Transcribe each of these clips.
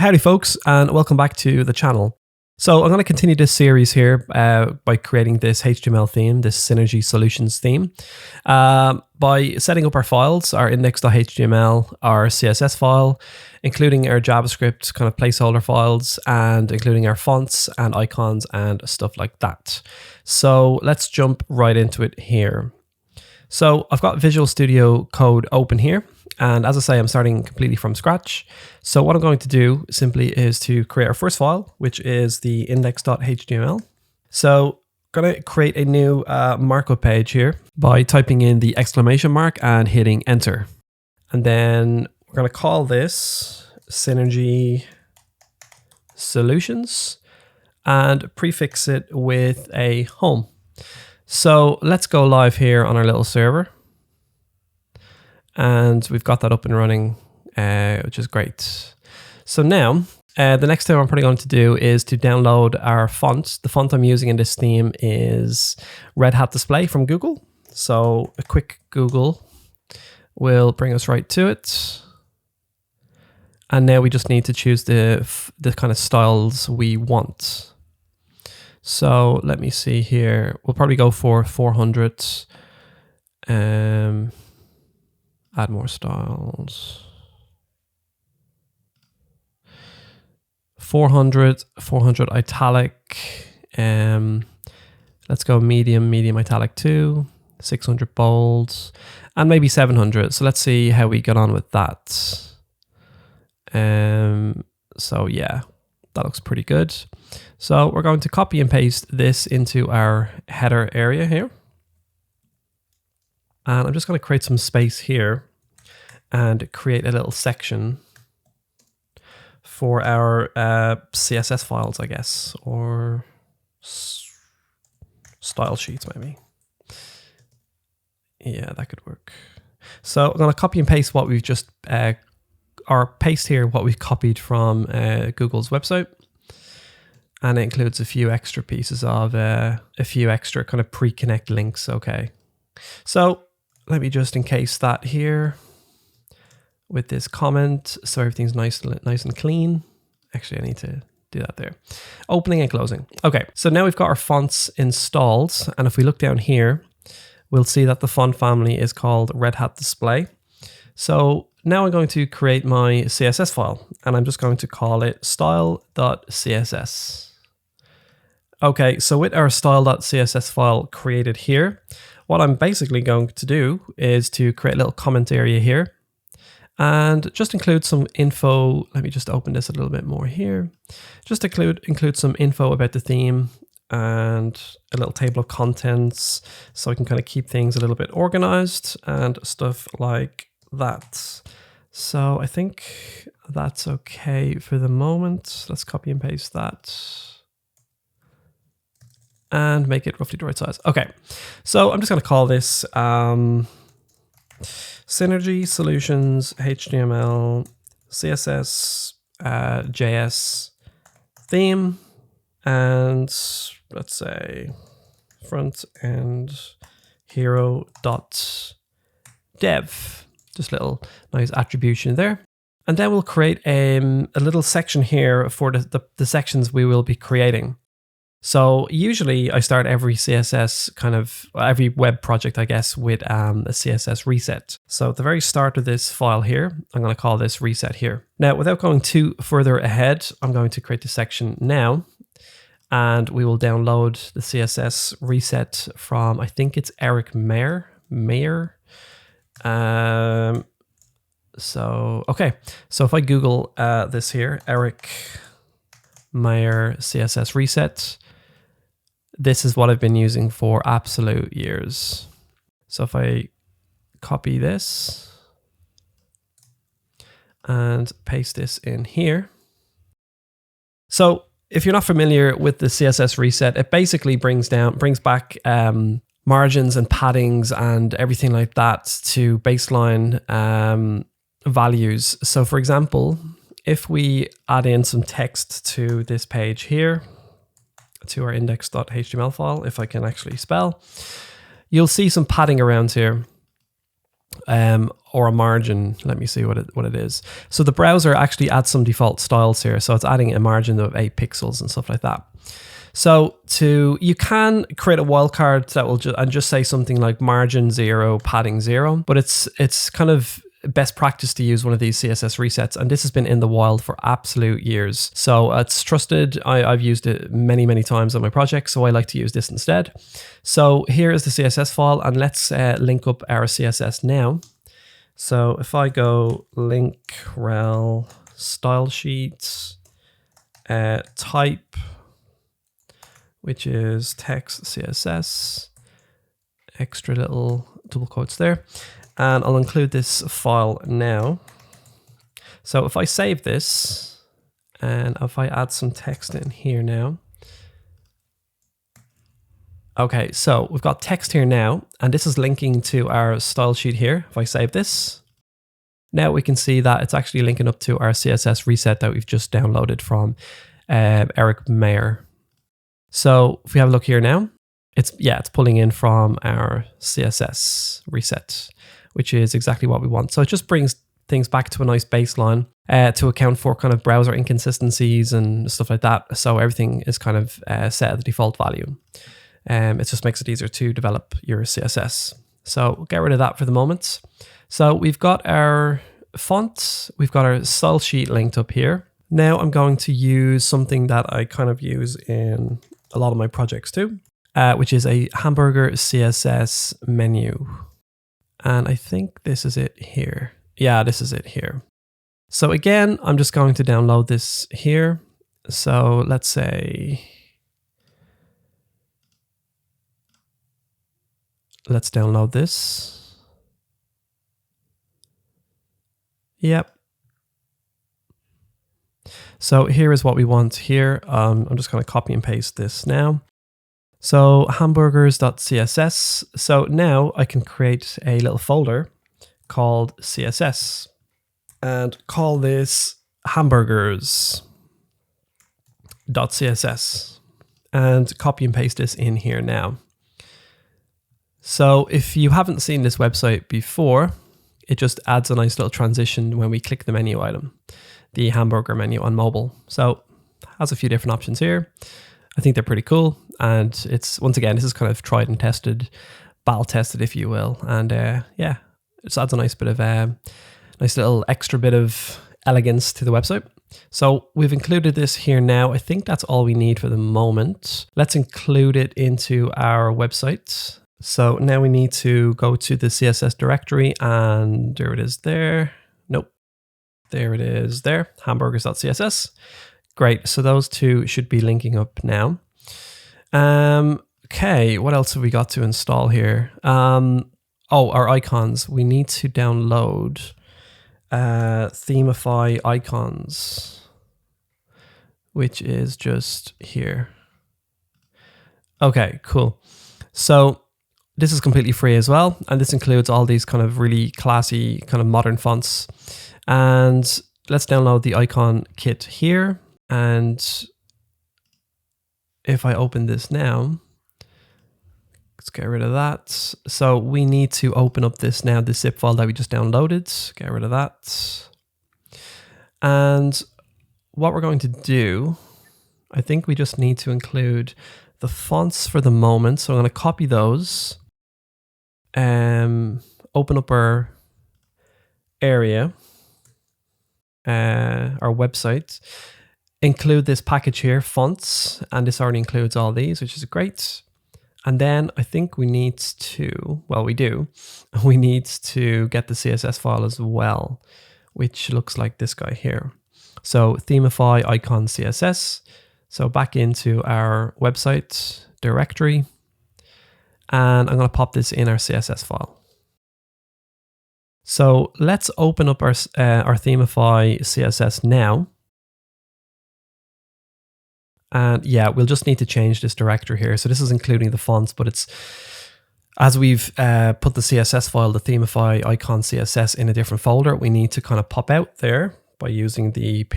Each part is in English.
Howdy folks, and welcome back to the channel. So I'm going to continue this series here by creating this HTML theme, this Synergy Solutions theme, by setting up our files, our index.html, our CSS file, including our JavaScript kind of placeholder files, and including our fonts and icons and stuff like that. So let's jump right into it here. So I've got Visual Studio Code open here. And as I say, I'm starting completely from scratch. So what I'm going to do simply is to create our first file, which is the index.html. So I'm going to create a new markup page here by typing in the exclamation mark and hitting enter. And then we're going to call this Synergy Solutions and prefix it with a home. So let's go live here on our little server. And we've got that up and running, which is great. So now, the next thing I'm probably going to do is to download our font. The font I'm using in this theme is Red Hat Display from Google. So a quick Google will bring us right to it. And now we just need to choose the kind of styles we want. So let me see here. We'll probably go for 400. Add more styles. 400 italic. Let's go medium italic 2, 600 bold, and maybe 700. So let's see how we get on with that. So yeah, that looks pretty good. So we're going to copy and paste this into our header area here. And I'm just going to create some space here and create a little section for our CSS files, I guess, or style sheets maybe. Yeah, that could work. So I'm going to copy and paste what we've just, or paste here what we've copied from Google's website. And it includes a few extra pieces of, a few extra kind of pre-connect links, okay. So let me just encase that here with this comment so everything's nice and clean. Actually, I need to do that there. Opening and closing. Okay, so now we've got our fonts installed. And if we look down here, we'll see that the font family is called Red Hat Display. So now I'm going to create my CSS file and I'm just going to call it style.css. Okay, so with our style.css file created here, what I'm basically going to do is to create a little comment area here and just include some info. Let me just open this a little bit more here. Just include some info about the theme and a little table of contents so I can kind of keep things a little bit organized and stuff like that. So I think that's okay for the moment. Let's copy and paste that. And make it roughly the right size. Okay, so I'm just going to call this Synergy Solutions HTML CSS JS theme, and let's say front end hero.dev. Just a little nice attribution there. And then we'll create a little section here for the sections we will be creating. So usually I start every CSS every web project, I guess, with a CSS reset. So at the very start of this file here, I'm going to call this reset here. Now, without going too further ahead, I'm going to create the section now and we will download the CSS reset from, I think it's Eric Mayer. Okay. So if I Google this here, Eric Mayer CSS reset, this is what I've been using for absolute years. So if I copy this and paste this in here. So if you're not familiar with the CSS reset, it basically brings back margins and paddings and everything like that to baseline values. So for example, if we add in some text to this page here, to our index.html file, if I can actually spell, you'll see some padding around here. or a margin. Let me see what it is. So the browser actually adds some default styles here. So it's adding a margin of 8 pixels and stuff like that. So you can create a wildcard that will just say something like margin 0, padding 0, but it's kind of best practice to use one of these CSS resets, and this has been in the wild for absolute years. So it's trusted. I've used it many times on my project, so I like to use this instead. So here is the CSS file, and let's link up our CSS now. So if I go link rel style sheet type, which is text CSS, extra little double quotes there. And I'll include this file now. So if I save this, and if I add some text in here now. Okay, so we've got text here now, and this is linking to our style sheet here. If I save this, now we can see that it's actually linking up to our CSS reset that we've just downloaded from Eric Mayer. So if we have a look here now, it's pulling in from our CSS reset, which is exactly what we want. So it just brings things back to a nice baseline to account for kind of browser inconsistencies and stuff like that. So everything is kind of set at the default value. It just makes it easier to develop your CSS. So we'll get rid of that for the moment. So we've got our font, we've got our style sheet linked up here. Now I'm going to use something that I kind of use in a lot of my projects too, which is a hamburger CSS menu. And I think this is it here. Yeah, this is it here. So again, I'm just going to download this here. So let's say, let's download this. Yep. So here is what we want here. I'm just going to copy and paste this now. So hamburgers.css. So now I can create a little folder called CSS and call this hamburgers.css and copy and paste this in here now. So if you haven't seen this website before, it just adds a nice little transition when we click the menu item, the hamburger menu on mobile. So it has a few different options here. I think they're pretty cool. And it's, once again, this is kind of tried and tested, battle tested, if you will. And yeah, it just adds a nice bit of nice little extra bit of elegance to the website. So we've included this here now. I think that's all we need for the moment. Let's include it into our website. So now we need to go to the CSS directory, and there it is there. Nope. There it is there, hamburgers.css. Great, so those two should be linking up now. Okay, what else have we got to install here? Oh, our icons. We need to download Themify icons, which is just here. Okay, cool. So this is completely free as well, and this includes all these kind of really classy kind of modern fonts. And let's download the icon kit here. And if I open this now, let's get rid of that. So we need to open up this now, the zip file that we just downloaded. Get rid of that. And what we're going to do, I think we just need to include the fonts for the moment. So I'm going to copy those, open up our area, our website, include this package here, fonts, and this already includes all these, which is great. And then I think we need to, well, we need to get the CSS file as well, which looks like this guy here. So Themify icon CSS. So back into our website directory, and I'm going to pop this in our CSS file. So let's open up our Themify CSS now. And yeah, we'll just need to change this directory here. So this is including the fonts, but it's, as we've put the CSS file, the Themify icon CSS in a different folder, we need to kind of pop out there by using the /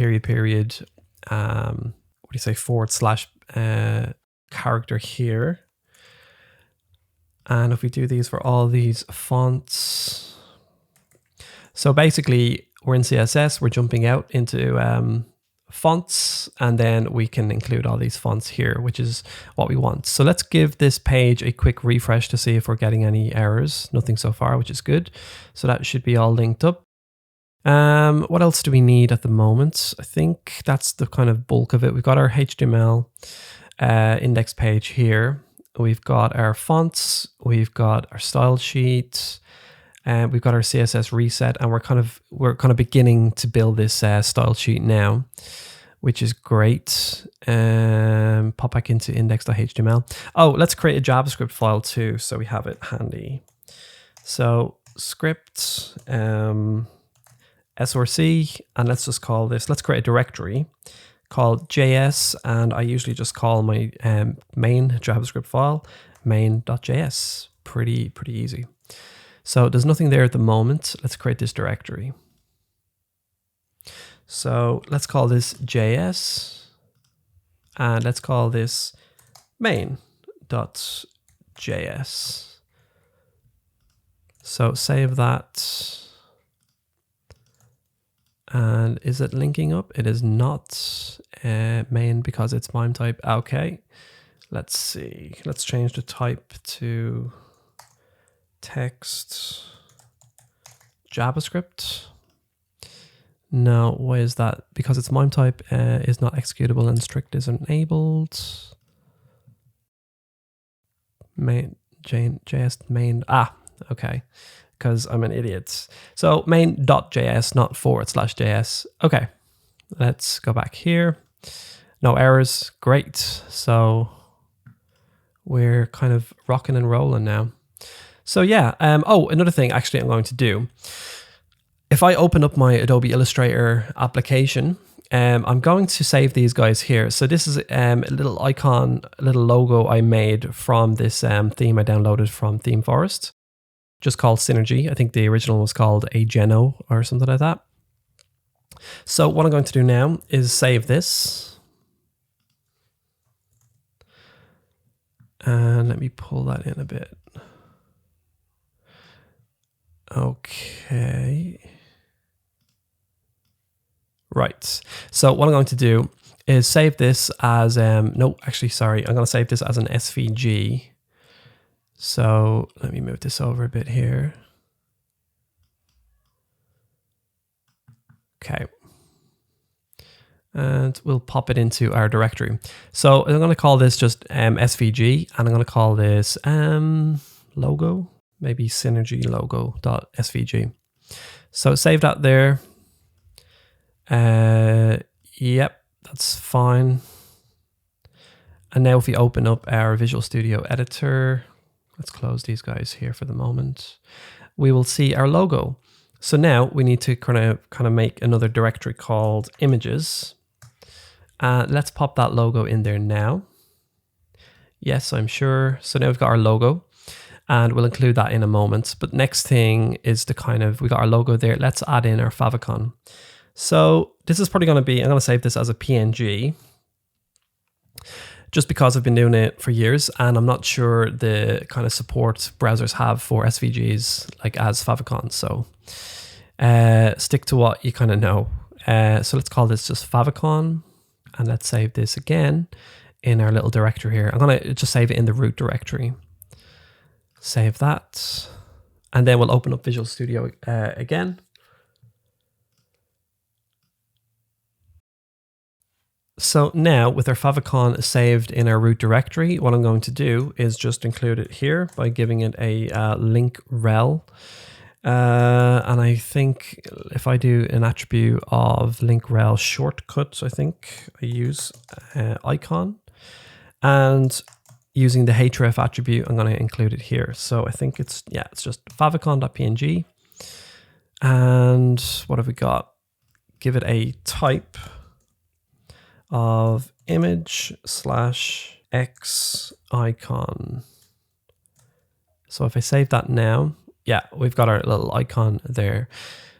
character here. And if we do these for all these fonts, So basically, we're in CSS, we're jumping out into fonts, and then we can include all these fonts here, which is what we want. So let's give this page a quick refresh to see if we're getting any errors. Nothing so far, which is good. So that should be all linked up. What else do we need at the moment? I think that's the kind of bulk of it. We've got our HTML index page here. We've got our fonts, we've got our style sheet, and we've got our CSS reset, and we're kind of beginning to build this style sheet now, which is great. Pop back into index.html. Oh, let's create a JavaScript file too, so we have it handy. So script src, and let's just call this. Let's create a directory called JS, and I usually just call my main JavaScript file main.js. Pretty easy. So there's nothing there at the moment. Let's create this directory. So let's call this JS, and let's call this main.js. So save that. And is it linking up? It is not main because it's MIME type. Okay, let's see. Let's change the type to text JavaScript. No, why is that? Because it's MIME type is not executable and strict is enabled. Main JS main. Okay. Because I'm an idiot. So main.js, not /JS. Okay, let's go back here. No errors, great. So we're kind of rocking and rolling now. So yeah, oh, another thing actually I'm going to do. If I open up my Adobe Illustrator application, I'm going to save these guys here. So this is a little icon, a little logo I made from this theme I downloaded from Theme Forest, just called Synergy. I think the original was called Ageno or something like that. So what I'm going to do now is save this. And let me pull that in a bit. Okay. Right. So what I'm going to do is save this as, no, actually, sorry. I'm going to save this as an SVG. So let me move this over a bit here. Okay. And we'll pop it into our directory. So I'm going to call this just SVG, and I'm going to call this logo, maybe synergy logo.svg. So save that there. Yep, that's fine. And now if we open up our Visual Studio Editor, let's close these guys here for the moment, we will see our logo. So now we need to kind of make another directory called images. Let's pop that logo in there now. Yes, I'm sure. So now we've got our logo, and we'll include that in a moment. But next thing is to we got our logo there. Let's add in our favicon. So this is probably going to be, I'm going to save this as a PNG, just because I've been doing it for years, and I'm not sure the kind of support browsers have for SVGs like as favicon. So stick to what you kind of know. So let's call this just favicon, and let's save this again in our little directory here. I'm going to just save it in the root directory. Save that. And then we'll open up Visual Studio again. So now with our favicon saved in our root directory, what I'm going to do is just include it here by giving it a link rel. And I think if I do an attribute of link rel shortcuts, I think I use icon, and using the href attribute, I'm going to include it here. So I think it's just favicon.png. And what have we got? Give it a type of image/x icon. So if I save that now, yeah, we've got our little icon there.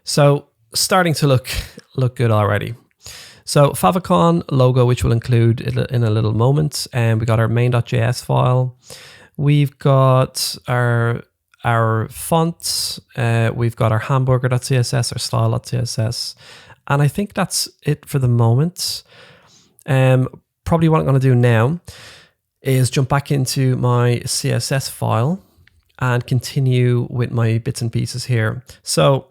So starting to look good already. So favicon logo, which we'll include in a little moment, and we got our main.js file. We've got our our fonts. We've got our hamburger.css, our style.css. And I think that's it for the moment. Probably what I'm going to do now is jump back into my CSS file and continue with my bits and pieces here. So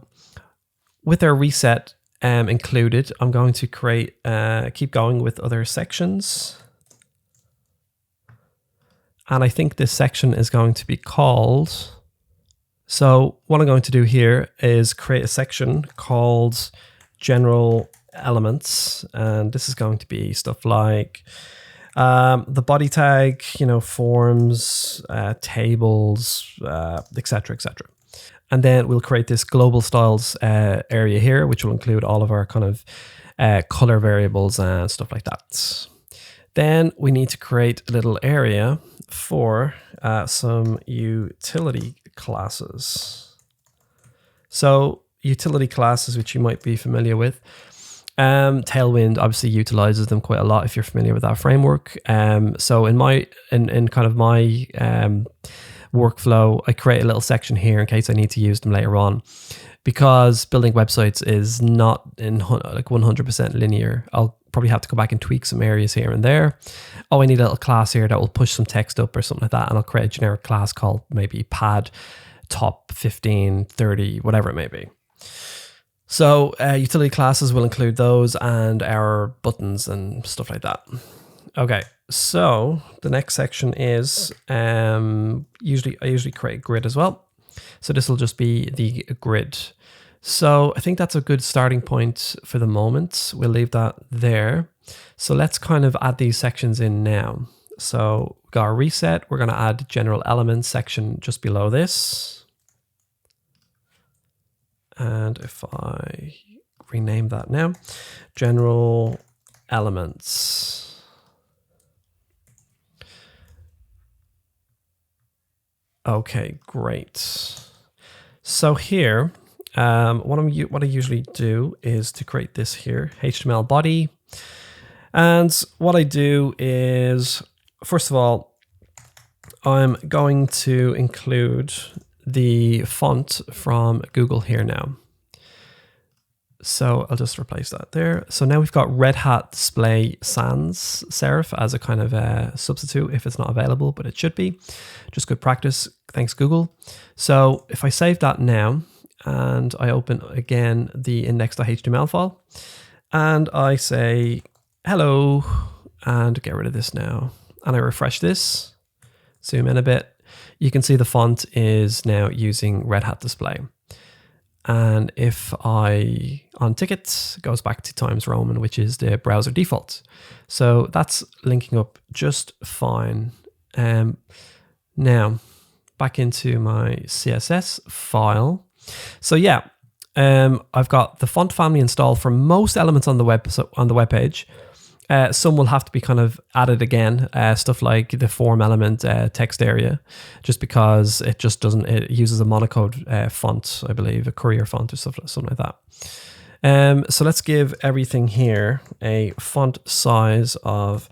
with our reset included, I'm going to keep going with other sections. And I think this section is going to be called, so what I'm going to do here is create a section called General Elements. And this is going to be stuff like the body tag, forms, tables, etc., etc. And then we'll create this global styles area here, which will include all of our kind of color variables and stuff like that. Then we need to create a little area for some utility classes. So utility classes, which you might be familiar with. Tailwind obviously utilizes them quite a lot if you're familiar with that framework. So in kind of my workflow, I create a little section here in case I need to use them later on. Because building websites is not in like 100% linear, I'll probably have to go back and tweak some areas here and there. Oh, I need a little class here that will push some text up or something like that. And I'll create a generic class called maybe pad top 15, 30, whatever it may be. So utility classes will include those and our buttons and stuff like that. Okay, so the next section is I usually create a grid as well. So this will just be the grid. So I think that's a good starting point for the moment. We'll leave that there. So let's kind of add these sections in now. So we've got our reset. We're going to add general elements section just below this. And if I rename that now, general elements. Okay, great. So here, what I usually do is to create this here, HTML body. And what I do is, first of all, I'm going to include the font from Google here now. So I'll just replace that there. So now we've got Red Hat Display Sans Serif as a kind of a substitute if it's not available, but it should be. Just good practice. Thanks, Google. So if I save that now and I open again the index.html file and I say hello and get rid of this now and I refresh this, zoom in a bit, you can see the font is now using Red Hat Display. And if I untick it, it goes back to Times Roman, which is the browser default. So that's linking up just fine. Now, back into my CSS file. So yeah, I've got the font family installed for most elements on the web page. Some will have to be kind of added again, stuff like the form element text area, just because it just doesn't, it uses a monocode font, I believe, a Courier font or something like that. So let's give everything here a font size of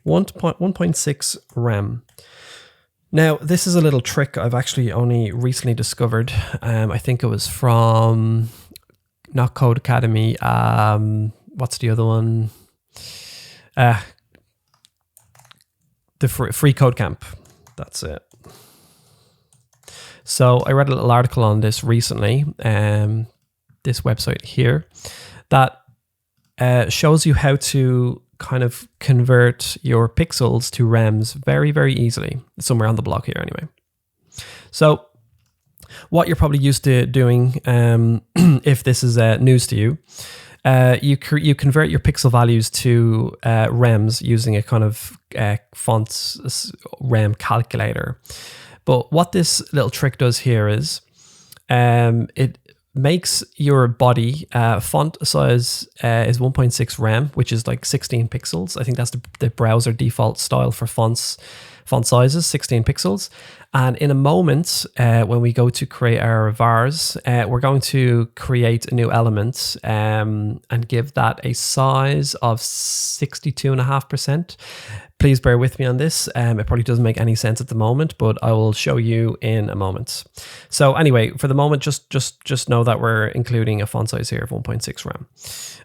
1.6 rem. Now, this is a little trick I've actually only recently discovered. I think it was from, not Code Academy, what's the other one? The free code camp. That's it. So I read a little article on this recently, this website here, that shows you how to kind of convert your pixels to rems very, very easily. Somewhere on the blog here anyway. So what you're probably used to doing, if this is news to you, you convert your pixel values to rems using a kind of font rem calculator. But what this little trick does here is it makes your body font size is 1.6 rem, which is like 16 pixels. I think that's the browser default style for fonts font sizes, 16 pixels. And in a moment, when we go to create our vars, we're going to create a new element and give that a size of 62.5%. Please bear with me on this. It probably doesn't make any sense at the moment, but I will show you in a moment. So anyway, for the moment, just know that we're including a font size here of 1.6 rem.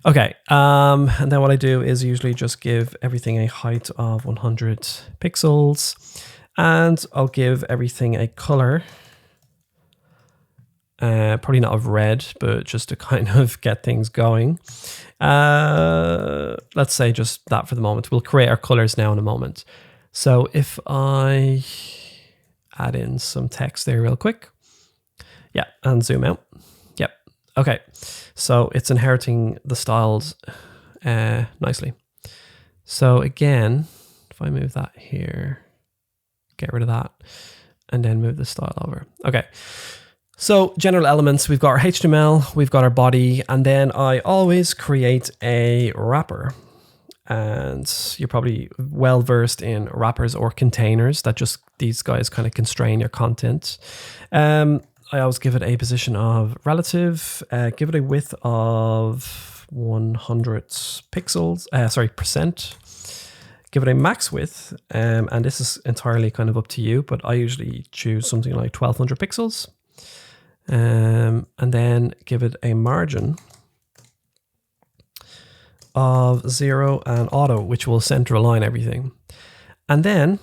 Okay, and then what I do is usually just give everything a height of 100 pixels, and I'll give everything a color. Probably not of red, but just to kind of get things going. Let's say just that for the moment. We'll create our colors now in a moment. So if I add in some text there real quick. Yeah, and zoom out. Yep. Okay. So it's inheriting the styles nicely. So again, if I move that here, get rid of that, and then move the style over. Okay. So general elements, we've got our HTML, we've got our body, and then I always create a wrapper. And you're probably well versed in wrappers or containers that just, these guys kind of constrain your content. I always give it a position of relative, give it a width of 100 pixels, percent. Give it a max width, and this is entirely kind of up to you, but I usually choose something like 1200 pixels. And then give it a margin of 0 and auto, which will center align everything. And then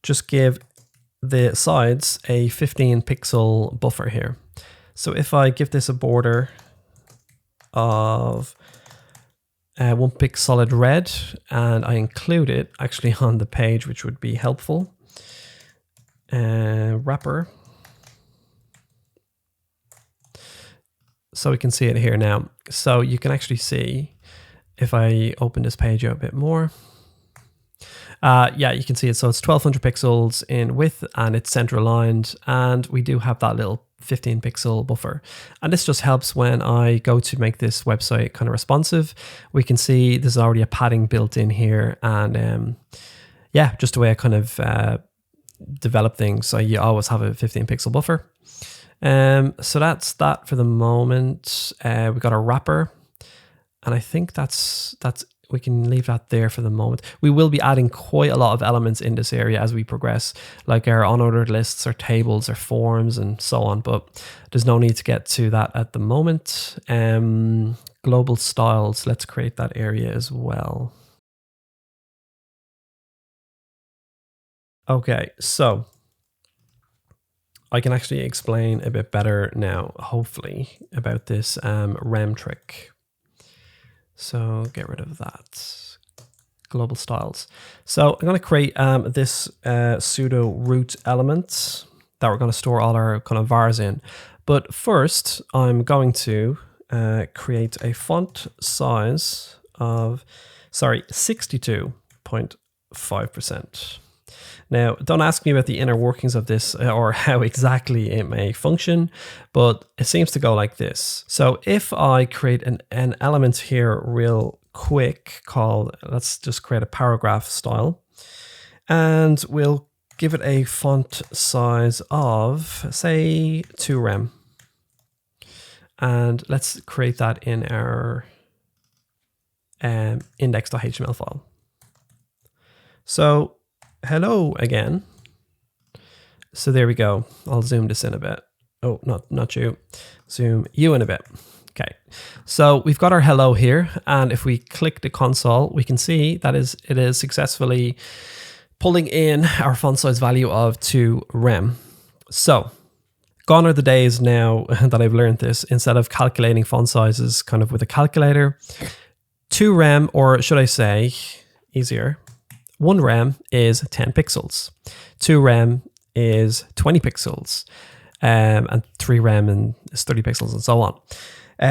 just give the sides a 15 pixel buffer here. So if I give this a border of 1 pixel solid red, and I include it actually on the page, which would be helpful. Wrapper. So we can see it here now. So you can actually see, if I open this page out a bit more, yeah, you can see it. So it's 1200 pixels in width and it's center aligned. And we do have that little 15 pixel buffer. And this just helps when I go to make this website kind of responsive. We can see there's already a padding built in here. And yeah, just the way I kind of develop things. So you always have a 15 pixel buffer. So that's that for the moment. We got a wrapper, and I think that's we can leave that there for the moment. We will be adding quite a lot of elements in this area as we progress, like our unordered lists, our tables, our forms, and so on. But there's no need to get to that at the moment. Global styles. Let's create that area as well. Okay, so I can actually explain a bit better now, hopefully, about this rem trick. So get rid of that. Global styles. So I'm going to create this pseudo root element that we're going to store all our kind of vars in. But first, I'm going to create a font size of, 62.5%. Now, don't ask me about the inner workings of this or how exactly it may function, but it seems to go like this. So if I create an element here real quick called, let's just create a paragraph style, and we'll give it a font size of, say, 2 rem. And let's create that in our index.html file. So hello again. So there we go. I'll zoom this in a bit. Oh, not you. Zoom you in a bit. Okay. So we've got our hello here. And if we click the console, we can see that it is successfully pulling in our font size value of 2 rem. So gone are the days now that I've learned this. Instead of calculating font sizes kind of with a calculator, 2 rem, or should I say easier, 1 rem is 10 pixels, 2 rem is 20 pixels, and 3 rem is 30 pixels, and so on.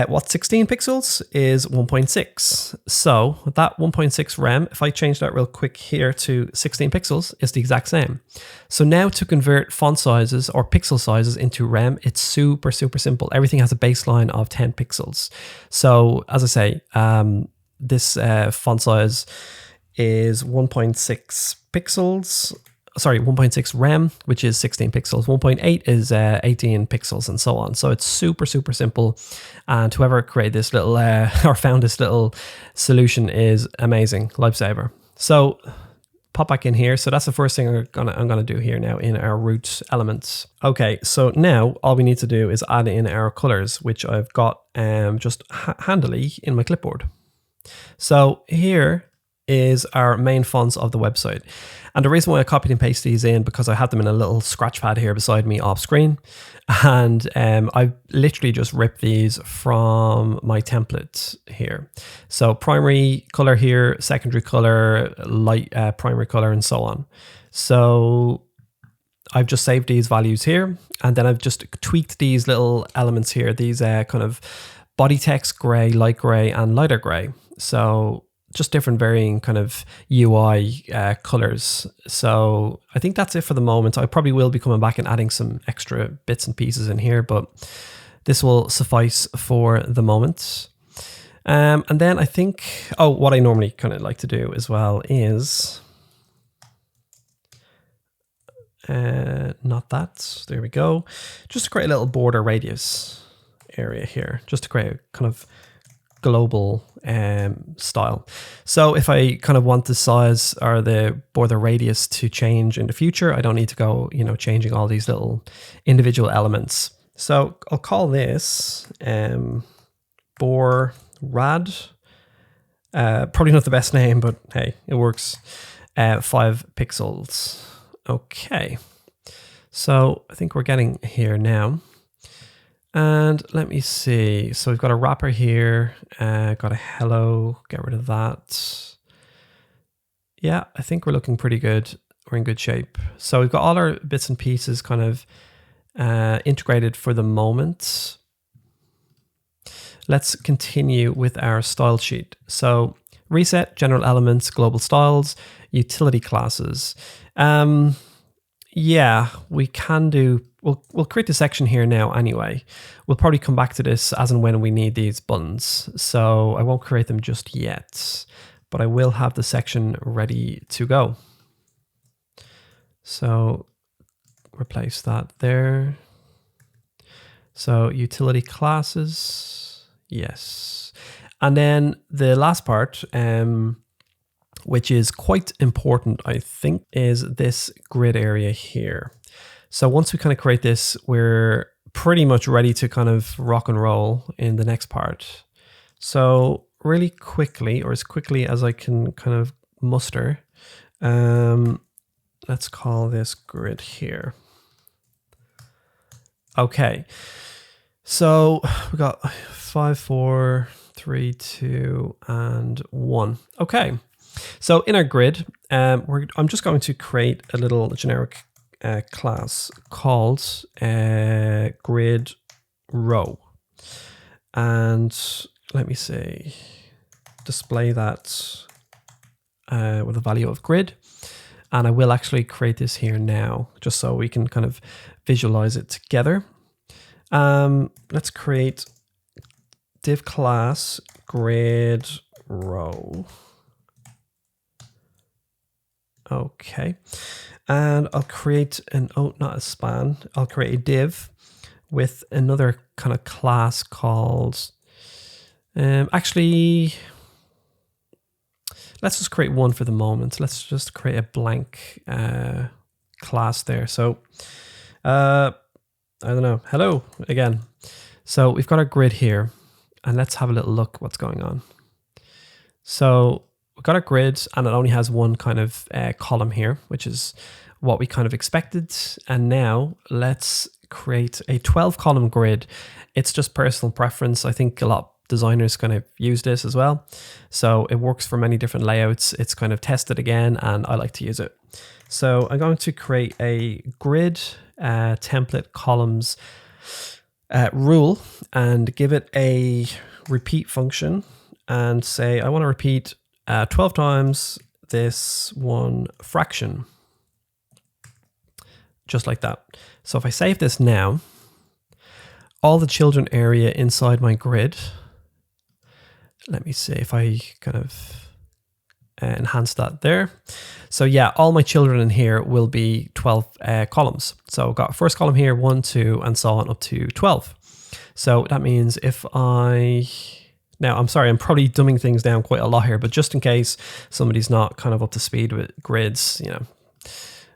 What's 16 pixels is 1.6. So that 1.6 rem, if I change that real quick here to 16 pixels, is the exact same. So now to convert font sizes or pixel sizes into rem, it's super, super simple. Everything has a baseline of 10 pixels. So as I say, this font size is 1.6 pixels. Sorry, 1.6 rem, which is 16 pixels. 1.8 is 18 pixels, and so on. So it's super, super simple. And whoever created this little or found this little solution is amazing, lifesaver. So pop back in here. So that's the first thing I'm gonna do here now in our root elements. Okay, so now all we need to do is add in our colors, which I've got just handily in my clipboard. So here is our main fonts of the website. And the reason why I copied and pasted these in, because I had them in a little scratch pad here beside me off screen. And I literally just ripped these from my template here. So primary color here, secondary color, light primary color, and so on. So I've just saved these values here. And then I've just tweaked these little elements here, these kind of body text, gray, light gray, and lighter gray. So just different varying kind of UI colors. So I think that's it for the moment. I probably will be coming back and adding some extra bits and pieces in here, but this will suffice for the moment. And then I think, what I normally kind of like to do as well is, not that, there we go. Just to create a little border radius area here, just to create a kind of global style. So if I kind of want the size or the border radius to change in the future, I don't need to go, changing all these little individual elements. So I'll call this bor rad. Probably not the best name, but hey, it works. 5 pixels. Okay. So I think we're getting here now. And let me see. So we've got a wrapper here, got a hello, get rid of that. Yeah, I think we're looking pretty good. We're in good shape. So we've got all our bits and pieces kind of integrated for the moment. Let's continue with our style sheet. So reset, general elements, global styles, utility classes. Yeah, we can do. We'll create the section here now anyway. We'll probably come back to this as and when we need these buttons. So I won't create them just yet, but I will have the section ready to go. So replace that there. So utility classes, yes. And then the last part, which is quite important, I think, is this grid area here. So once we kind of create this, we're pretty much ready to kind of rock and roll in the next part. So really quickly, or as quickly as I can kind of muster, let's call this grid here. Okay, so we got 5, 4, 3, 2, and 1. Okay, so in our grid, I'm just going to create a little generic class called grid row, and let me see, display that with a value of grid. And I will actually create this here now, just so we can kind of visualize it together. Let's create div class grid row. Okay. And I'll create not a span, I'll create a div with another kind of class called, actually, let's just create one for the moment. Let's just create a blank class there. So, I don't know, hello again. So we've got our grid here, and let's have a little look what's going on. So we've got our grid, and it only has one kind of column here, which is what we kind of expected. And now let's create a 12 column grid. It's just personal preference. I think a lot of designers kind of use this as well. So it works for many different layouts. It's kind of tested again, and I like to use it. So I'm going to create a grid template columns rule and give it a repeat function and say, I want to repeat 12 times this one fraction. Just like that. So if I save this now, all the children area inside my grid, let me see if I kind of enhance that there. So yeah, all my children in here will be 12 columns. So I've got first column here, 1, 2, and so on up to 12. So that means if now I'm sorry, I'm probably dumbing things down quite a lot here, but just in case somebody's not kind of up to speed with grids, you know,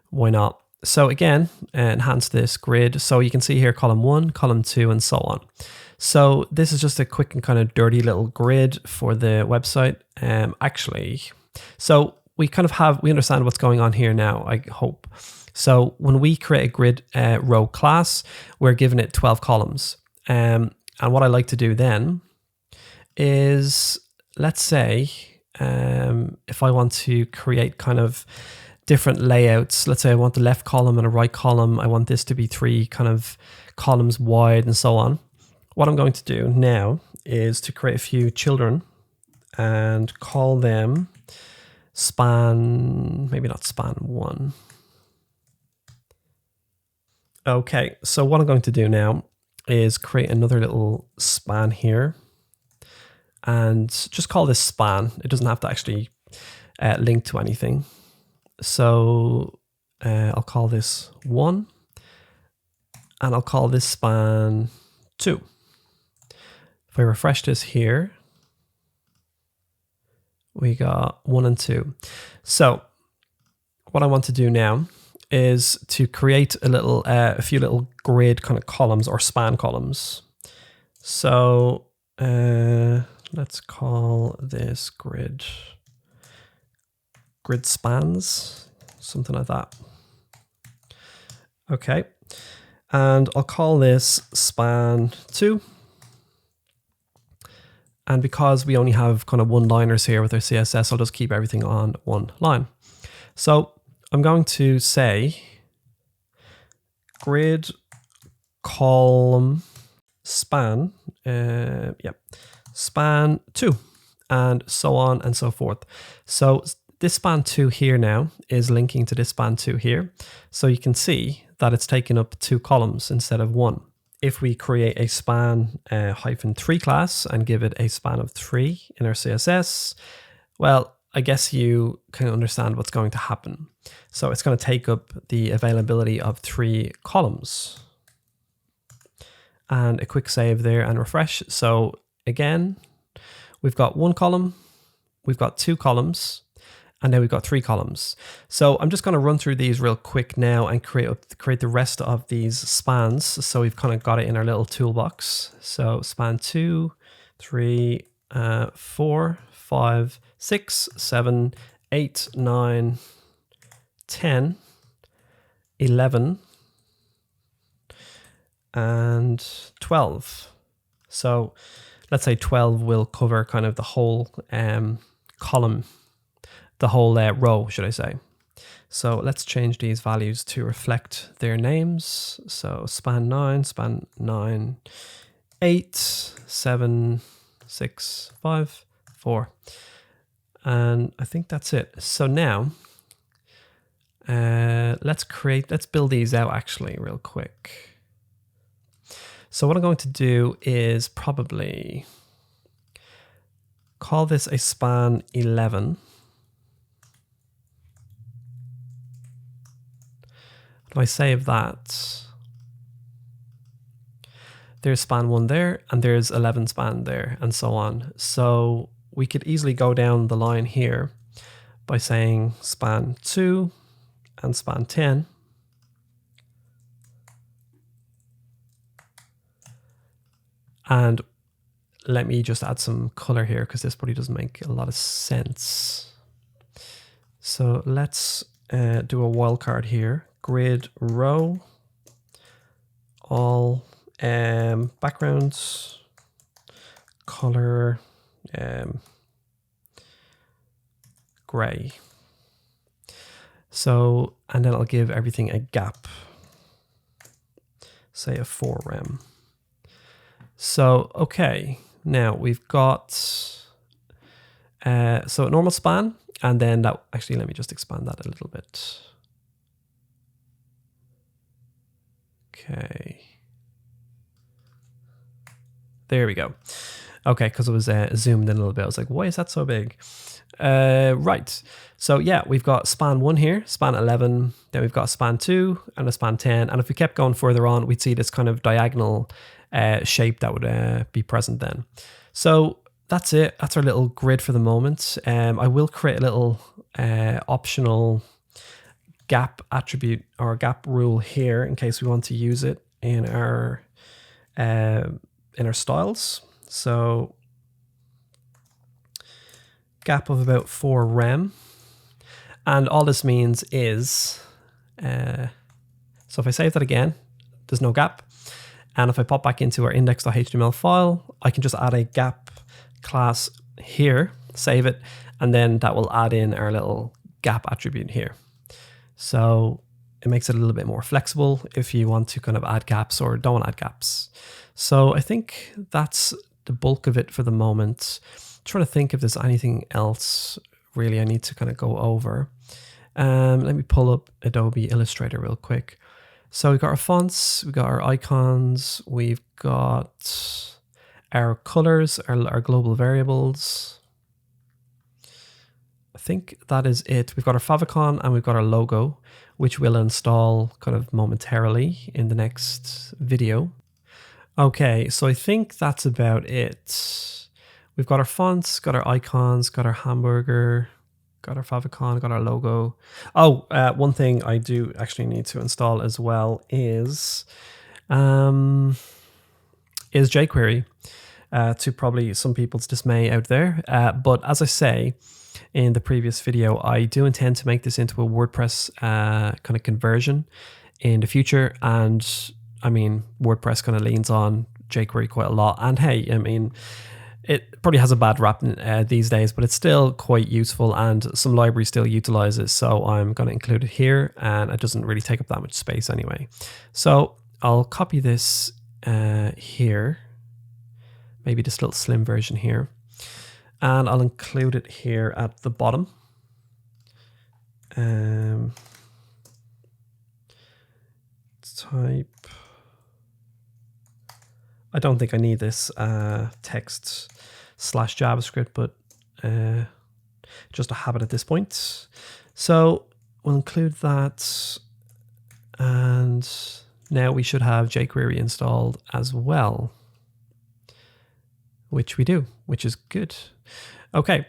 why not? So again, enhance this grid. So you can see here column 1, column 2, and so on. So this is just a quick and kind of dirty little grid for the website. Actually, so we understand what's going on here now, I hope. So when we create a grid row class, we're giving it 12 columns. And what I like to do then is, let's say, if I want to create kind of different layouts, let's say I want the left column and a right column, I want this to be 3 kind of columns wide and so on. What I'm going to do now is to create a few children and call them span, maybe not span 1. Okay, so what I'm going to do now is create another little span here and just call this span. It doesn't have to actually link to anything. So I'll call this 1 and I'll call this span 2. If I refresh this here, we got 1 and 2. So what I want to do now is to create a few little grid kind of columns or span columns. So let's call this grid spans, something like that. Okay, and I'll call this span 2. And because we only have kind of one-liners here with our CSS, I'll just keep everything on one line. So I'm going to say grid column span, span 2, and so on and so forth. So this span 2 here now is linking to this span 2 here. So you can see that it's taken up 2 columns instead of 1. If we create a span -3 class and give it a span of 3 in our CSS, well, I guess you can understand what's going to happen. So it's going to take up the availability of 3 columns. And a quick save there and refresh. So again, we've got 1 column, we've got 2 columns, and now we've got 3 columns. So I'm just going to run through these real quick now and create the rest of these spans. So we've kind of got it in our little toolbox. So span 2, 3, 4, 5, 6, 7, 8, 9, 10, 11, and 12. So let's say 12 will cover kind of the whole column, the whole row, should I say. So let's change these values to reflect their names. So span 9, 8, 7, 6, 5, 4. And I think that's it. So now let's build these out actually real quick. So what I'm going to do is probably call this a span 11. If I save that, there's span 1 there, and there's 11 span there, and so on. So we could easily go down the line here by saying span 2 and span 10. And let me just add some color here because this probably doesn't make a lot of sense. So let's do a wildcard here. Grid row, all backgrounds, color, gray. So, and then I'll give everything a gap, say a 4 rem. So, okay, now we've got, so a normal span, and then that, actually, let me just expand that a little bit. Okay. There we go. Okay, because it was zoomed in a little bit. I was like, why is that so big? Right. So yeah, we've got span 1 here, span 11, then we've got a span 2 and a span 10. And if we kept going further on, we'd see this kind of diagonal shape that would be present then. So that's it. That's our little grid for the moment. I will create a little optional gap attribute or gap rule here in case we want to use it in our styles. So gap of about 4 rem. And all this means is, so if I save that again, there's no gap. And if I pop back into our index.html file, I can just add a gap class here, save it, and then that will add in our little gap attribute here. So it makes it a little bit more flexible if you want to kind of add gaps or don't add gaps. So I think that's the bulk of it for the moment. Trying to think if there's anything else really I need to kind of go over. Let me pull up Adobe Illustrator real quick. So we've got our fonts, we've got our icons, we've got our colors, our global variables. I think that is it. We've got our favicon and we've got our logo, which we'll install kind of momentarily in the next video. Okay, so I think that's about it. We've got our fonts, got our icons, got our hamburger, got our favicon, got our logo. Oh, one thing I do actually need to install as well is jQuery, to probably some people's dismay out there. But as I say in the previous video, I do intend to make this into a WordPress kind of conversion in the future. And I mean, WordPress kind of leans on jQuery quite a lot. And hey, I mean, it probably has a bad rap these days, but it's still quite useful and some libraries still utilize it. So I'm going to include it here and it doesn't really take up that much space anyway. So I'll copy this here, maybe this little slim version here, and I'll include it here at the bottom. Type. I don't think I need this text / JavaScript, but just a habit at this point. So we'll include that. And now we should have jQuery installed as well, which we do, which is good. Okay,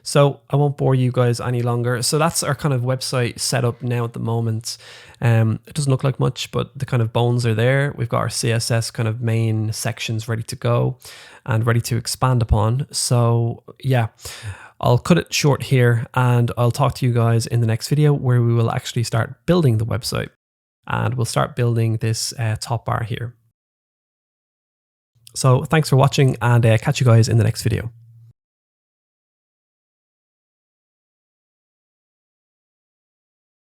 so I won't bore you guys any longer. So that's our kind of website setup now at the moment. It doesn't look like much, but the kind of bones are there. We've got our CSS kind of main sections ready to go and ready to expand upon. So yeah, I'll cut it short here and I'll talk to you guys in the next video where we will actually start building the website and we'll start building this top bar here. So thanks for watching and catch you guys in the next video.